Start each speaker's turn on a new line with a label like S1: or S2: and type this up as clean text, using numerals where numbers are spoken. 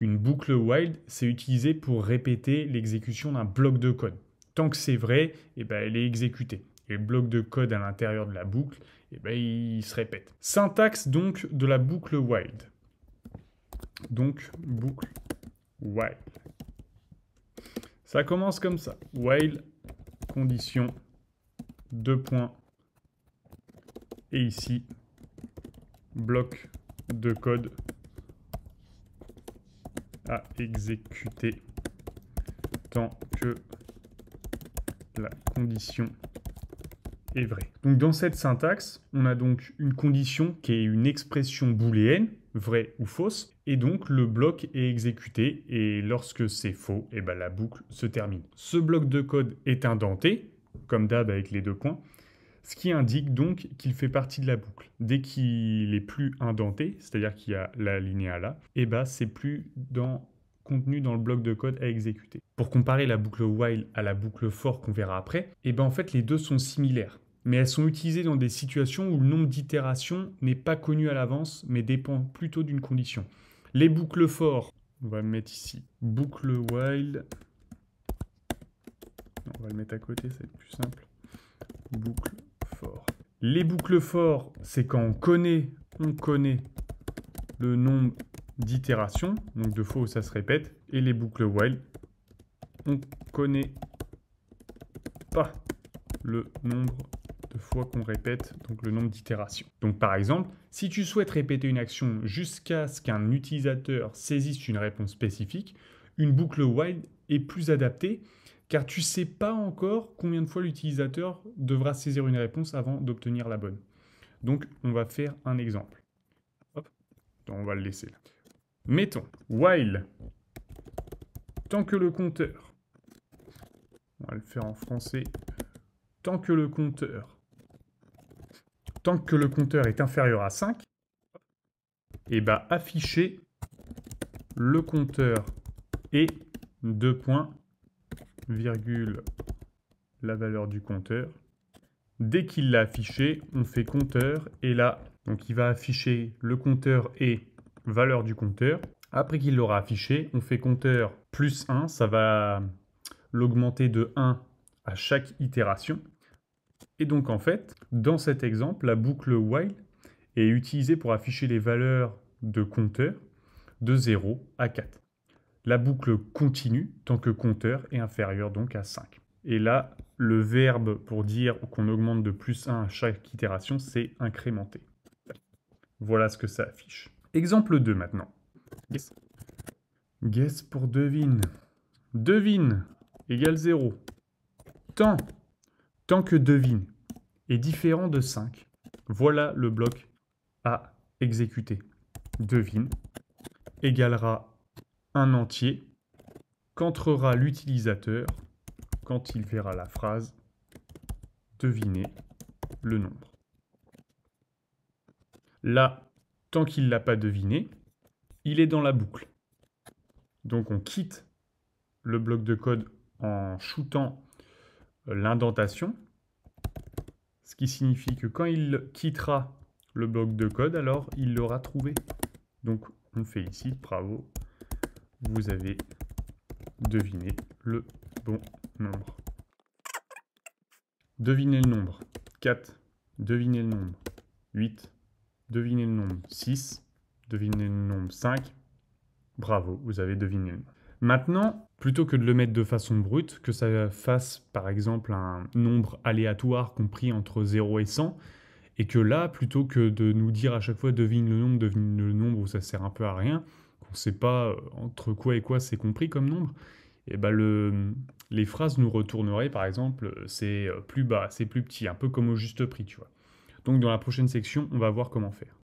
S1: Une boucle while, c'est utilisé pour répéter l'exécution d'un bloc de code. Tant que c'est vrai, eh ben, elle est exécutée. Et le bloc de code à l'intérieur de la boucle, eh ben, il se répète. Syntaxe donc de la boucle while. Donc, boucle while. Ça commence comme ça. While, condition, deux points. Et ici, bloc de code à exécuter tant que la condition est vraie. Donc dans cette syntaxe, on a donc une condition qui est une expression booléenne, vraie ou fausse, et donc le bloc est exécuté, et lorsque c'est faux, et ben la boucle se termine. Ce bloc de code est indenté, comme d'hab avec les deux points, ce qui indique donc qu'il fait partie de la boucle. Dès qu'il est plus indenté, c'est-à-dire qu'il y a la linéa là, et ben c'est plus contenu dans le bloc de code à exécuter. Pour comparer la boucle while à la boucle for qu'on verra après, et ben en fait les deux sont similaires, mais elles sont utilisées dans des situations où le nombre d'itérations n'est pas connu à l'avance, mais dépend plutôt d'une condition. Les boucles for, on va le mettre ici, boucle while, on va le mettre à côté, ça va être plus simple, boucle for. Les boucles for, c'est quand on connaît le nombre d'itérations, donc de fois où ça se répète, et les boucles while, on connaît pas le nombre de fois qu'on répète, donc le nombre d'itérations. Donc par exemple, si tu souhaites répéter une action jusqu'à ce qu'un utilisateur saisisse une réponse spécifique, une boucle while est plus adaptée, car tu ne sais pas encore combien de fois l'utilisateur devra saisir une réponse avant d'obtenir la bonne. Donc on va faire un exemple. Hop. Donc, on va le laisser là. Mettons, while, tant que le compteur, on va le faire en français, tant que le compteur est inférieur à 5, et bah afficher le compteur et deux points, virgule, la valeur du compteur. Dès qu'il l'a affiché, on fait compteur, et là, donc il va afficher le compteur et valeur du compteur. Après qu'il l'aura affiché, on fait compteur plus 1, ça va l'augmenter de 1 à chaque itération. Et donc en fait, dans cet exemple, la boucle while est utilisée pour afficher les valeurs de compteur de 0 à 4. La boucle continue tant que compteur est inférieur donc à 5. Et là, le verbe pour dire qu'on augmente de plus 1 à chaque itération, c'est incrémenter. Voilà ce que ça affiche. Exemple 2 maintenant. Guess. Guess pour devine. Devine égale 0. Tant que devine est différent de 5, voilà le bloc à exécuter. Devine égalera un entier qu'entrera l'utilisateur quand il verra la phrase « Devinez le nombre ». Là, tant qu'il ne l'a pas deviné, il est dans la boucle. Donc on quitte le bloc de code en shootant l'indentation, ce qui signifie que quand il quittera le bloc de code, alors il l'aura trouvé. Donc on félicite, bravo, vous avez deviné le bon nombre. Devinez le nombre 4, devinez le nombre 8, devinez le nombre 6, devinez le nombre 5, bravo, vous avez deviné le nombre. Maintenant, plutôt que de le mettre de façon brute, que ça fasse par exemple un nombre aléatoire compris entre 0 et 100, et que là, plutôt que de nous dire à chaque fois devine le nombre où ça sert un peu à rien, qu'on ne sait pas entre quoi et quoi c'est compris comme nombre, et ben les phrases nous retourneraient par exemple c'est plus bas, c'est plus petit, un peu comme au juste prix, tu vois. Donc dans la prochaine section, on va voir comment faire.